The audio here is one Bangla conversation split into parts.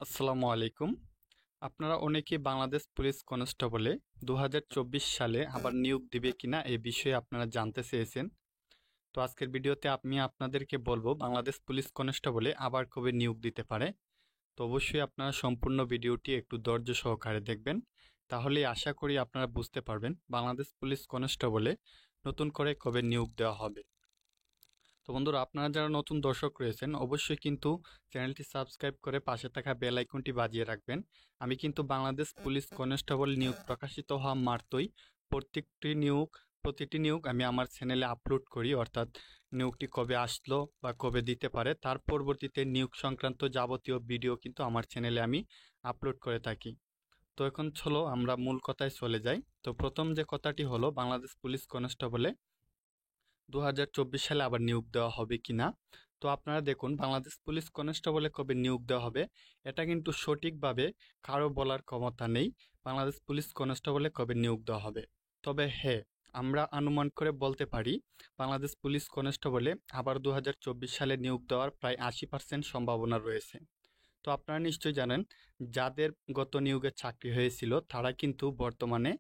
আসসালামু আলাইকুম। আপনারা অনেকেই বাংলাদেশ পুলিশ কনস্টেবলে 2024 সালে আবার নিয়োগ দিবে কিনা এই বিষয়ে আপনারা জানতে চেয়েছেন। তো আজকের ভিডিওতে আমি আপনাদেরকে বলবো বাংলাদেশ পুলিশ কনস্টেবলে আবার কবে নিয়োগ দিতে পারে। তো অবশ্যই আপনারা সম্পূর্ণ ভিডিওটি একটু ধৈর্য সহকারে দেখবেন, তাহলেই আশা করি আপনারা বুঝতে পারবেন বাংলাদেশ পুলিশ কনস্টেবলে নতুন করে কবে নিয়োগ দেওয়া হবে। তো বন্ধুরা, আপনারা যারা নতুন দর্শক রয়েছেন অবশ্যই কিন্তু চ্যানেলটি সাবস্ক্রাইব করে পাশে থাকা বেল আইকনটি বাজিয়ে রাখবেন। আমি কিন্তু বাংলাদেশ পুলিশ কনস্টেবল নিয়োগ প্রকাশিত হওয়া মাত্রই প্রতিটি নিয়োগ আমি আমার চ্যানেলে আপলোড করি, অর্থাৎ নিয়োগটি কবে আসলো বা কবে দিতে পারে তার পরবর্তীতে নিয়োগ সংক্রান্ত যাবতীয় ভিডিও কিন্তু আমার চ্যানেলে আমি আপলোড করে থাকি। তো এখন চলো আমরা মূল কথায় চলে যাই। তো প্রথম যে কথাটি হলো বাংলাদেশ পুলিশ কনস্টেবলে 2024 সালে আবার নিয়োগ দেওয়া হবে কিনা। তো আপনারা দেখুন, বাংলাদেশ পুলিশ কনস্টেবলে কবে নিয়োগ দেওয়া হবে এটা কিন্তু সঠিকভাবে কারো বলার ক্ষমতা নেই বাংলাদেশ পুলিশ কনস্টেবলে কবে নিয়োগ দেওয়া হবে। তবে হ্যাঁ, আমরা অনুমান করে বলতে পারি বাংলাদেশ পুলিশ কনস্টেবলে আবার 2024 সালে নিয়োগ দেওয়ার প্রায় 80% সম্ভাবনা রয়েছে। তো আপনারা নিশ্চয়ই জানেন, যাদের গত নিয়োগে চাকরি হয়েছিল তারা কিন্তু বর্তমানে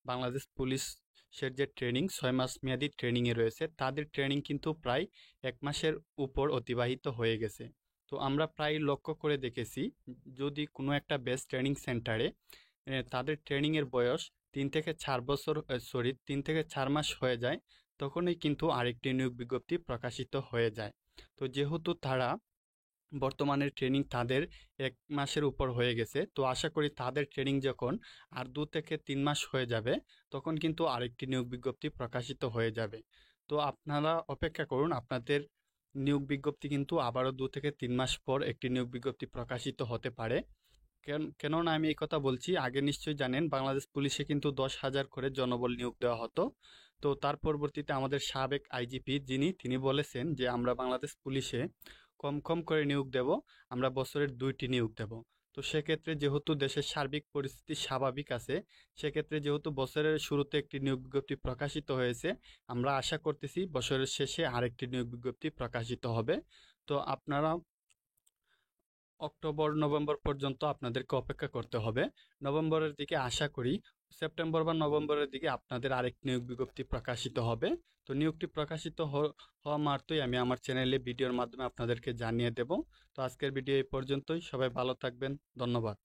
বাংলাদেশ পুলিশের যে ট্রেনিং 6 মাস মেয়াদী ট্রেনিংয়ে রয়েছে, তাদের ট্রেনিং কিন্তু প্রায় 1 মাসের উপর অতিবাহিত হয়ে গেছে। তো আমরা প্রায় লক্ষ্য করে দেখেছি, যদি কোনো একটা বেস্ট ট্রেনিং সেন্টারে তাদের ট্রেনিংয়ের বয়স 3 থেকে 4 মাস হয়ে যায়, তখনই কিন্তু আরেকটি নিয়োগ বিজ্ঞপ্তি প্রকাশিত হয়ে যায়। তো যেহেতু তারা বর্তমানের ট্রেনিং তাদের 1 মাসের উপর হয়ে গেছে, তো আশা করি তাদের ট্রেনিং যখন আর 2 থেকে 3 মাস হয়ে যাবে তখন কিন্তু আরেকটি নিয়োগ বিজ্ঞপ্তি প্রকাশিত হয়ে যাবে। তো আপনারা অপেক্ষা করুন, আপনাদের নিয়োগ বিজ্ঞপ্তি কিন্তু আবারও 2 থেকে 3 মাস পর একটি নিয়োগ বিজ্ঞপ্তি প্রকাশিত হতে পারে। কেননা আমি এই কথা বলছি, আগে নিশ্চয়ই জানেন বাংলাদেশ পুলিশে কিন্তু 10,000 করে জনবল নিয়োগ দেওয়া হতো। তো তার পরবর্তীতে আমাদের সাবেক আইজিপি তিনি বলেছেন যে আমরা বাংলাদেশ পুলিশে কম কম করে নিয়োগ দেব, আমরা বছরের 2টি নিয়োগ দেব। তো সেক্ষেত্রে যেহেতু দেশের সার্বিক পরিস্থিতি স্বাভাবিক আছে, সেক্ষেত্রে যেহেতু বছরের শুরুতে একটি নিয়োগ বিজ্ঞপ্তি প্রকাশিত হয়েছে, আমরা আশা করতেছি বছরের শেষে আরেকটি নিয়োগ বিজ্ঞপ্তি প্রকাশিত হবে। তো আপনারা অক্টোবর নভেম্বর পর্যন্ত আপনাদেরকে অপেক্ষা করতে হবে। নভেম্বরের দিকে আশা করি, সেপ্টেম্বর বা নভেম্বরের দিকে আপনাদের আরেক নিয়োগ বিজ্ঞপ্তি প্রকাশিত হবে। তো নিয়োগটি প্রকাশিত হওয়া মাত্রই আমি আমার চ্যানেলে ভিডিওর মাধ্যমে আপনাদেরকে জানিয়ে দেব। তো আজকের ভিডিও এই পর্যন্তই, সবাই ভালো থাকবেন, ধন্যবাদ।